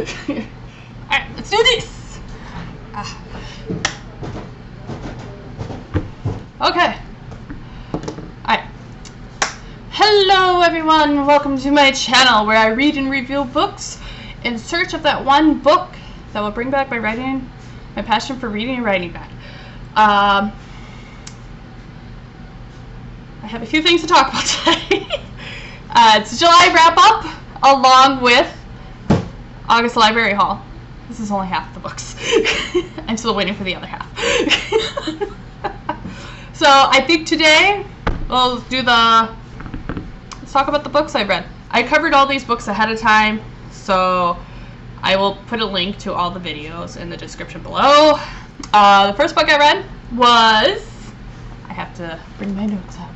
Alright, let's do this! Okay. Alright. Hello everyone, welcome to my channel where I read and review books in search of that one book that will bring back my passion for reading and writing back. I have a few things to talk about today. It's July wrap-up along with August library haul. This is only half the books. I'm still waiting for the other half. So I think today let's talk about the books I've read. I covered all these books ahead of time, so I will put a link to all the videos in the description below. The first book I read was, I have to bring my notes out,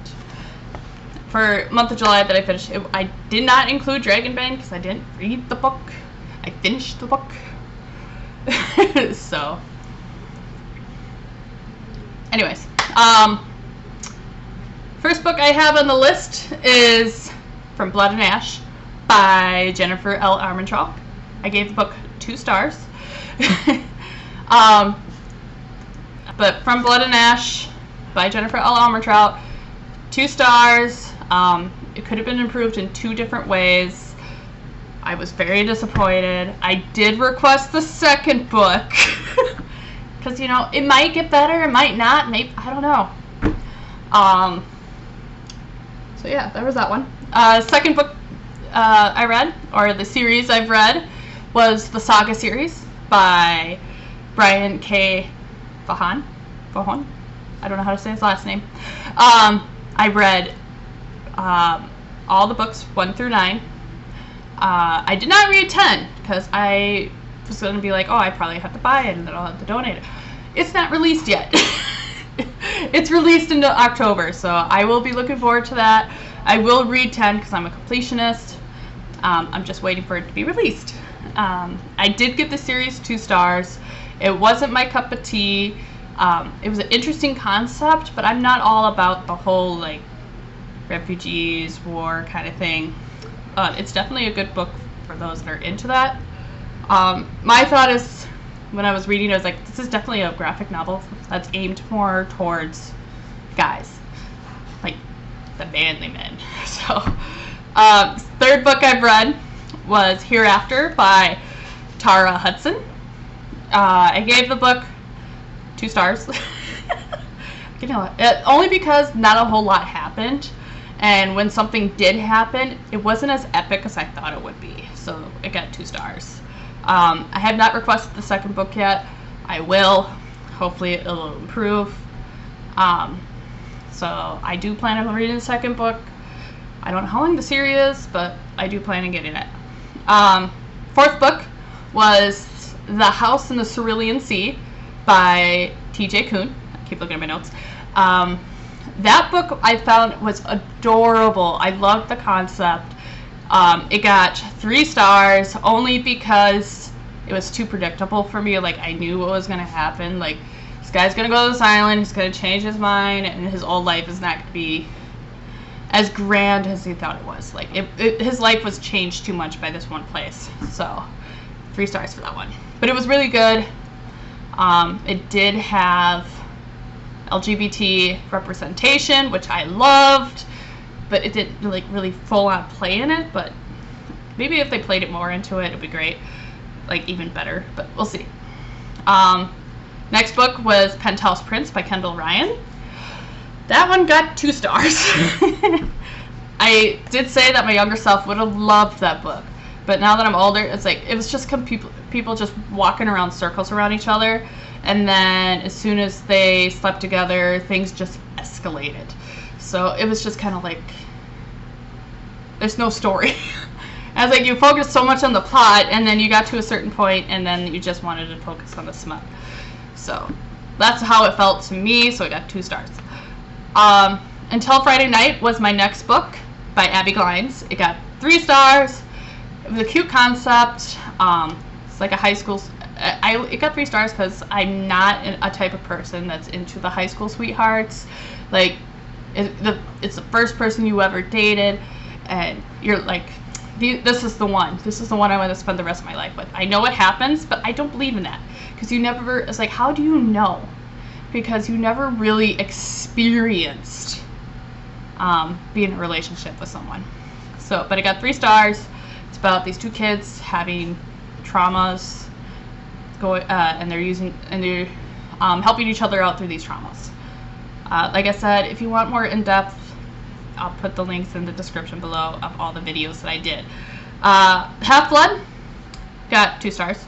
for month of July that I finished. I did not include Dragonbane because I didn't read the book. I finished the book. So, anyways, first book I have on the list is From Blood and Ash by Jennifer L. Armentrout. I gave the book 2 stars. But From Blood and Ash by Jennifer L. Armentrout, 2 stars. It could have been improved in 2 different ways. I was very disappointed. I did request the second book because, you know, it might get better, it might not, maybe, I don't know. So yeah, there was that one. Second book I read, or the series I've read, was the Saga series by Brian K. Vaughan. I don't know how to say his last name. I read all the books 1 through 9. I did not read 10 because I was going to be like, oh, I probably have to buy it and then I'll have to donate it. It's not released yet. It's released in October, so I will be looking forward to that. I will read 10 because I'm a completionist. I'm just waiting for it to be released. I did give the series 2 stars. It wasn't my cup of tea. It was an interesting concept, but I'm not all about the whole, like, refugees, war kind of thing. It's definitely a good book for those that are into that. My thought is, when I was reading, I was like, this is definitely a graphic novel that's aimed more towards guys, like the manly men. So, third book I've read was Hereafter by Tara Hudson. I gave the book 2 stars. You know, only because not a whole lot happened. And when something did happen, it wasn't as epic as I thought it would be. So it got 2 stars. I have not requested the second book yet. I will. Hopefully it'll improve. So I do plan on reading the second book. I don't know how long the series is, but I do plan on getting it. Fourth book was The House in the Cerulean Sea by T.J. Kuhn. I keep looking at my notes. That book I found was adorable. I loved the concept. It got 3 stars only because it was too predictable for me. Like, I knew what was going to happen. Like, this guy's going to go to this island, he's going to change his mind, and his old life is not going to be as grand as he thought it was. Like, his life was changed too much by this one place. So, 3 stars for that one. But it was really good. It did have LGBT representation, which I loved, but it didn't like really full on play in it. But maybe if they played it more into it, it'd be great, like even better. But we'll see. Next book was Penthouse Prince by Kendall Ryan. That one got 2 stars. I did say that my younger self would have loved that book, but now that I'm older, it's like it was just people just walking around circles around each other. And then as soon as they slept together, things just escalated. So it was just kind of like, there's no story. I was like, you focused so much on the plot, and then you got to a certain point, and then you just wanted to focus on the smut. So that's how it felt to me, so it got 2 stars. Until Friday Night was my next book by Abby Glines. It got 3 stars. It was a cute concept. It's like a high school... it got 3 stars because I'm not a type of person that's into the high school sweethearts. Like, it's the first person you ever dated, and you're like, this is the one. This is the one I want to spend the rest of my life with. I know what happens, but I don't believe in that. Because you never, it's like, how do you know? Because you never really experienced being in a relationship with someone. So, but I got 3 stars. It's about these 2 kids having traumas, and they're helping each other out through these traumas. Like I said, if you want more in-depth, I'll put the links in the description below of all the videos that I did. Half-Blood got 2 stars.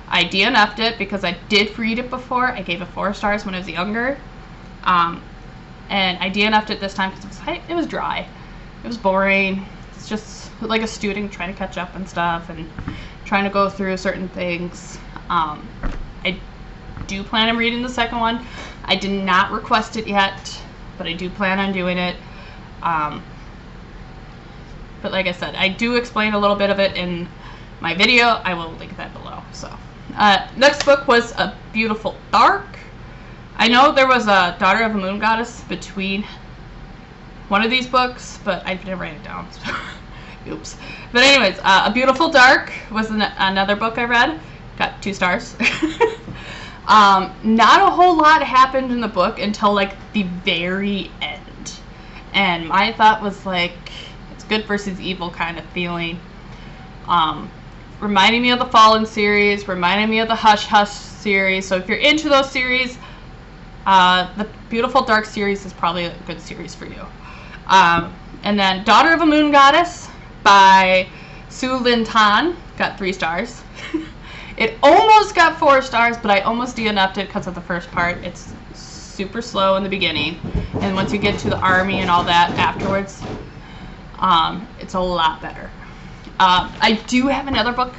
I DNF'd it because I did read it before. I gave it 4 stars when I was younger. And I DNF'd it this time because it was dry. It was boring. It's just like a student trying to catch up and stuff and trying to go through certain things. I do plan on reading the second one. I did not request it yet, but I do plan on doing it. But like I said, I do explain a little bit of it in my video. I will link that below. So, next book was A Beautiful Dark. I know there was a Daughter of a Moon Goddess between one of these books, but I didn't write it down. So oops. But anyways, A Beautiful Dark was another book I read. Got 2 stars. Not a whole lot happened in the book until like the very end. And my thought was like, it's good versus evil kind of feeling. Reminding me of the Fallen series, reminding me of the Hush Hush series. So if you're into those series, the Beautiful Dark series is probably a good series for you. And then Daughter of a Moon Goddess by Su Lin Tan got 3 stars. It almost got 4 stars, but I almost DNF'd it because of the first part. It's super slow in the beginning, and once you get to the army and all that afterwards, it's a lot better. I do have another book.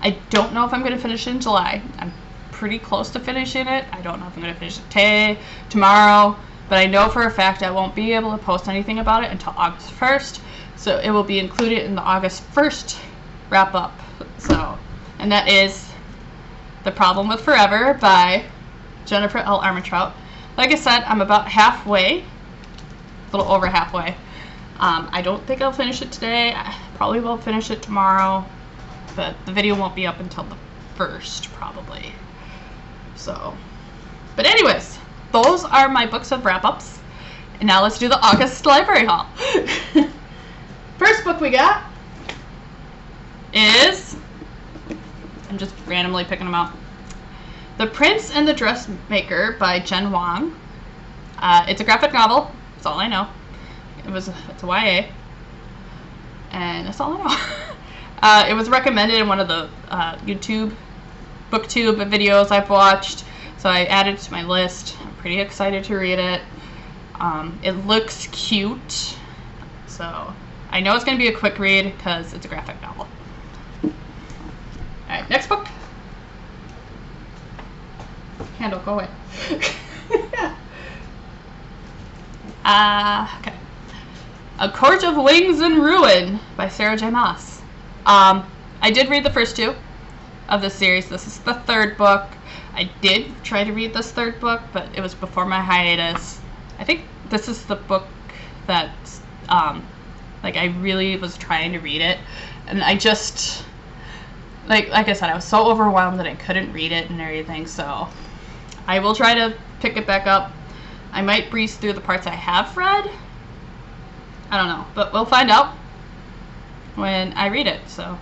I don't know if I'm going to finish it in July. I'm pretty close to finishing it. I don't know if I'm going to finish it today, tomorrow, but I know for a fact I won't be able to post anything about it until August 1st, so it will be included in the August 1st wrap up. So, and that is The Problem with Forever by Jennifer L. Armentrout. Like I said, I'm about halfway, a little over halfway. I don't think I'll finish it today. I probably will finish it tomorrow, but the video won't be up until the 1st, probably. So, but anyways, those are my books of wrap-ups. And now let's do the August library haul. First book we got is, I'm just randomly picking them out, The Prince and the Dressmaker by Jen Wang. It's a graphic novel. That's all I know. It's a YA. And that's all I know. It was recommended in one of the YouTube booktube videos I've watched, so I added it to my list. I'm pretty excited to read it. It looks cute, so I know it's going to be a quick read because it's a graphic novel. Alright, next book. Candle, go away. Okay. A Court of Wings and Ruin by Sarah J. Maas. I did read the first 2 of this series. This is the 3rd book. I did try to read this 3rd book, but it was before my hiatus. I think this is the book that, like, I really was trying to read it, and I just, like I said, I was so overwhelmed that I couldn't read it and everything, so I will try to pick it back up. I might breeze through the parts I have read. I don't know, but we'll find out when I read it. So,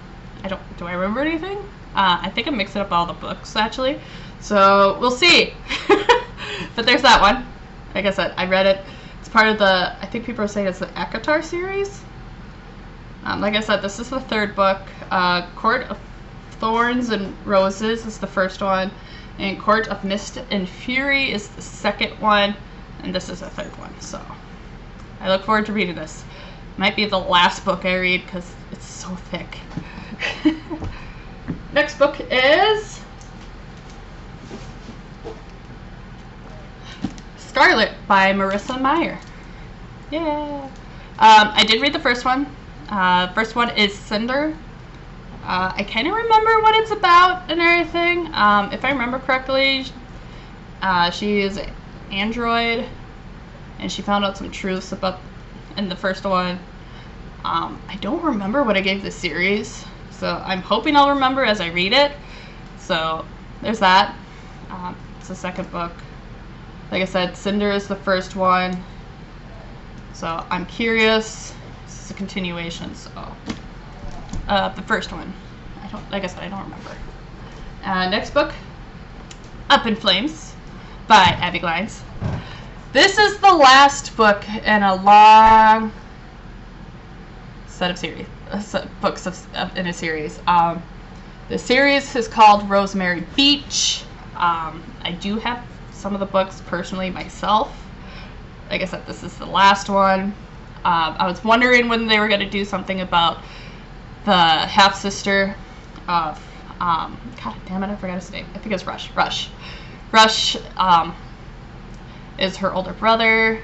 do I remember anything? I think I'm mixing up all the books, actually. So, we'll see. But there's that one. Like I said, I read it. It's part of the, I think people are saying it's the ACOTAR series. Like I said, this is the 3rd book. Court of Thorns and Roses is the first one. And Court of Mist and Fury is the 2nd one. And this is the 3rd one. So, I look forward to reading this. Might be the last book I read because it's so thick. Next book is Scarlet by Marissa Meyer. Yeah. I did read the first one. First one is Cinder. I kind of remember what it's about and everything. If I remember correctly, she is an android, and she found out some truths about in the first one. I don't remember what I gave the series, so I'm hoping I'll remember as I read it. So there's that. It's the second book. Like I said, Cinder is the first one. So I'm curious. This is a continuation, so the first one. Like I said, I don't remember. Next book, Up in Flames by Abby Glines. This is the last book in a long set of books in a series. The series is called Rosemary Beach. I do have some of the books personally myself. Like I said, this is the last one. I was wondering when they were going to do something about the half-sister of, God damn it, I forgot his name. I think it's Rush. Rush is her older brother.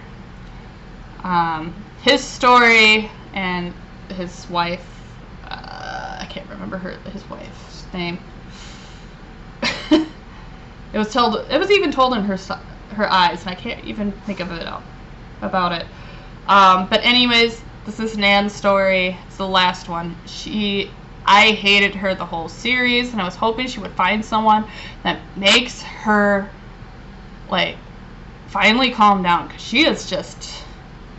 His story and his wife, I can't remember his wife's name. It was even told in her eyes, and I can't even think of it about it. But anyways, this is Nan's story. It's the last one. I hated her the whole series, and I was hoping she would find someone that makes her, like, finally calm down, because she is just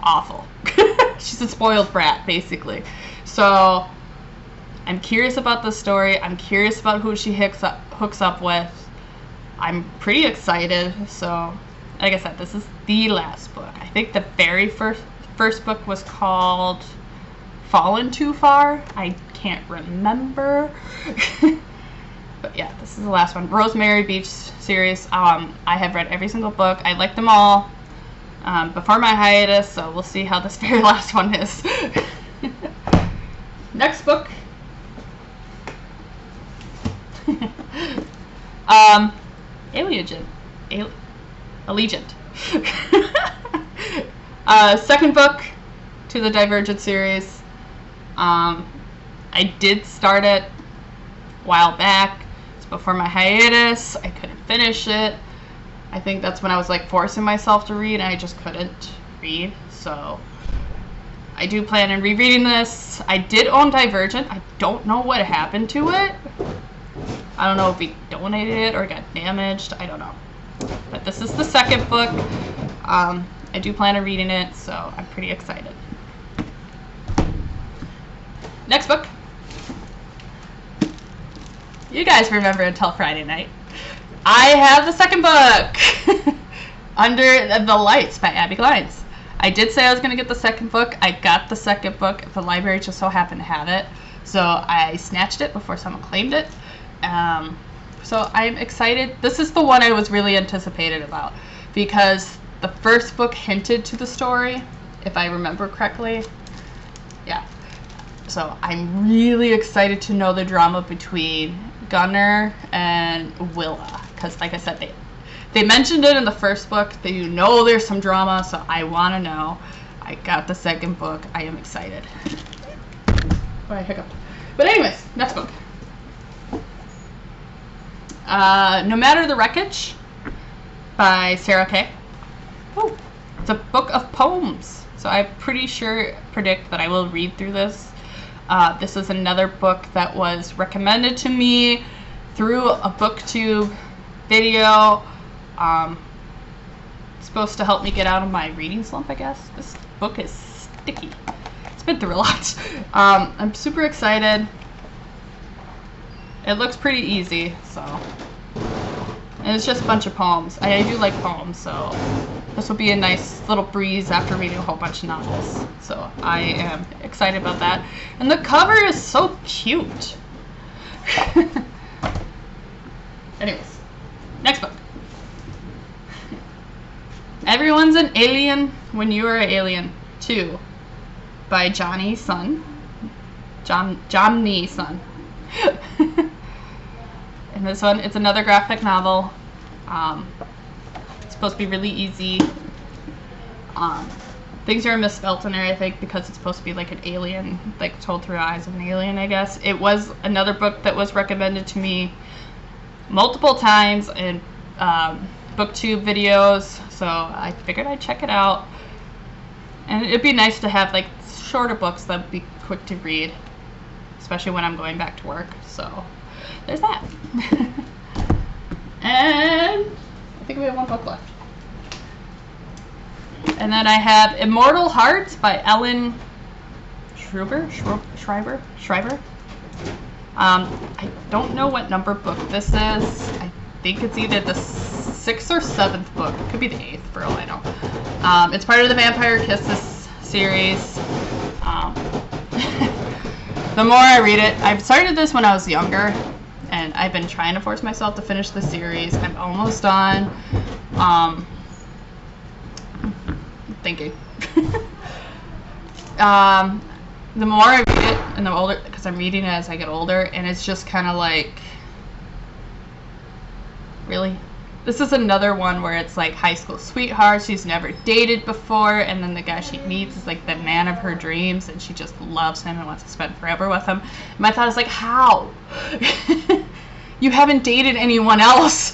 awful. She's a spoiled brat, basically. So I'm curious about the story. I'm curious about who she hooks up with. I'm pretty excited. So, like I said, this is the last book. I think the very first book was called Fallen Too Far. I can't remember. But yeah, this is the last one. Rosemary Beach series. I have read every single book. I like them all before my hiatus, so we'll see how this very last one is. Next book. Allegiant. Second book to the Divergent series. I did start it a while back. It's before my hiatus. I couldn't finish it. I think that's when I was like forcing myself to read, and I just couldn't read. So I do plan on rereading this. I did own Divergent. I don't know what happened to it. I don't know if we donated it or got damaged. I don't know. But this is the second book. I do plan on reading it, so I'm pretty excited. Next book. You guys remember Until Friday Night. I have the second book. Under the Lights by Abby Glines. I did say I was going to get the second book. I got the second book. The library just so happened to have it. So I snatched it before someone claimed it. So I'm excited. This is the one I was really anticipated about, because the first book hinted to the story, if I remember correctly. Yeah. So I'm really excited to know the drama between Gunnar and Willa, because like I said, they mentioned it in the first book. You know there's some drama, so I want to know. I got the second book. I am excited. Oh, I hiccuped. But anyways, next book. No Matter the Wreckage by Sarah Kay. Oh, it's a book of poems. So I predict that I will read through this. This is another book that was recommended to me through a BookTube video. It's supposed to help me get out of my reading slump, I guess. This book is sticky. It's been through a lot. I'm super excited. It looks pretty easy, so. And it's just a bunch of poems. I do like poems, so this will be a nice little breeze after reading a whole bunch of novels. So I am excited about that. And the cover is so cute. Anyways, next book. Everyone's an Alien When You Are an Alien 2 by Johnny Sun. Jomny Sun. And this one, it's another graphic novel. It's supposed to be really easy. Things are misspelled in there, I think, because it's supposed to be like an alien, like told through the eyes of an alien, I guess. It was another book that was recommended to me multiple times in BookTube videos, so I figured I'd check it out. And it'd be nice to have like shorter books that would be quick to read, especially when I'm going back to work. So there's that. And I think we have one book left. And then I have Immortal Hearts by Ellen Schreiber. I don't know what number book this is. I think it's either the 6th or 7th book. It could be the 8th for all I know. It's part of the Vampire Kisses series. The more I read it, I've started this when I was younger, and I've been trying to force myself to finish the series. I'm almost done. Thinking. The more I read it, and the older, because I'm reading it as I get older, and it's just kind of like, really? This is another one where it's like high school sweetheart, she's never dated before, and then the guy she meets is like the man of her dreams, and she just loves him and wants to spend forever with him. And my thought is like, how? You haven't dated anyone else.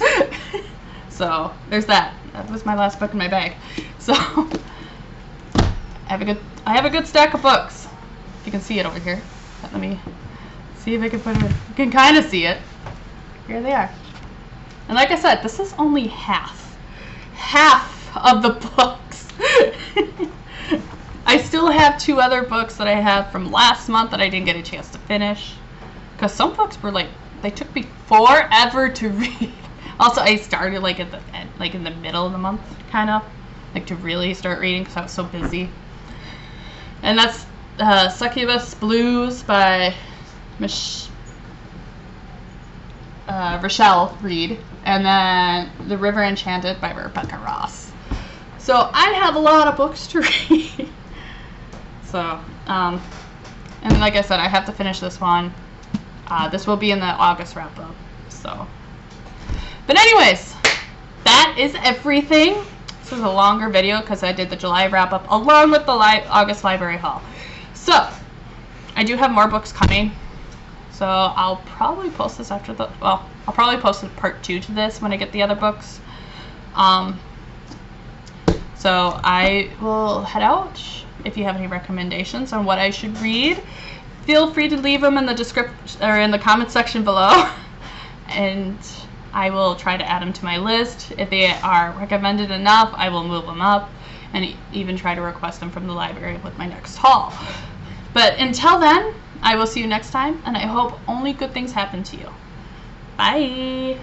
So there's that. That was my last book in my bag. So I have a good stack of books. If you can see it over here. Let me see if I can put it. You can kind of see it. Here they are. And like I said, this is only half of the books. I still have 2 other books that I have from last month that I didn't get a chance to finish. Because some books were like, they took me forever to read. Also, I started like at the end, like in the middle of the month, kind of, like to really start reading because I was so busy. And that's Succubus Blues by Rochelle Reed, and then The River Enchanted by Rebecca Ross. So I have a lot of books to read. So, and like I said, I have to finish this one. This will be in the August wrap-up. So, but anyways, that is everything. This is a longer video because I did the July wrap-up along with the August library haul. So, I do have more books coming. So I'll probably post this after the, well, I'll probably post a part 2 to this when I get the other books. So I will head out. If you have any recommendations on what I should read, feel free to leave them in the description or in the comment section below, and I will try to add them to my list. If they are recommended enough, I will move them up and even try to request them from the library with my next haul. But until then, I will see you next time, and I hope only good things happen to you. Bye!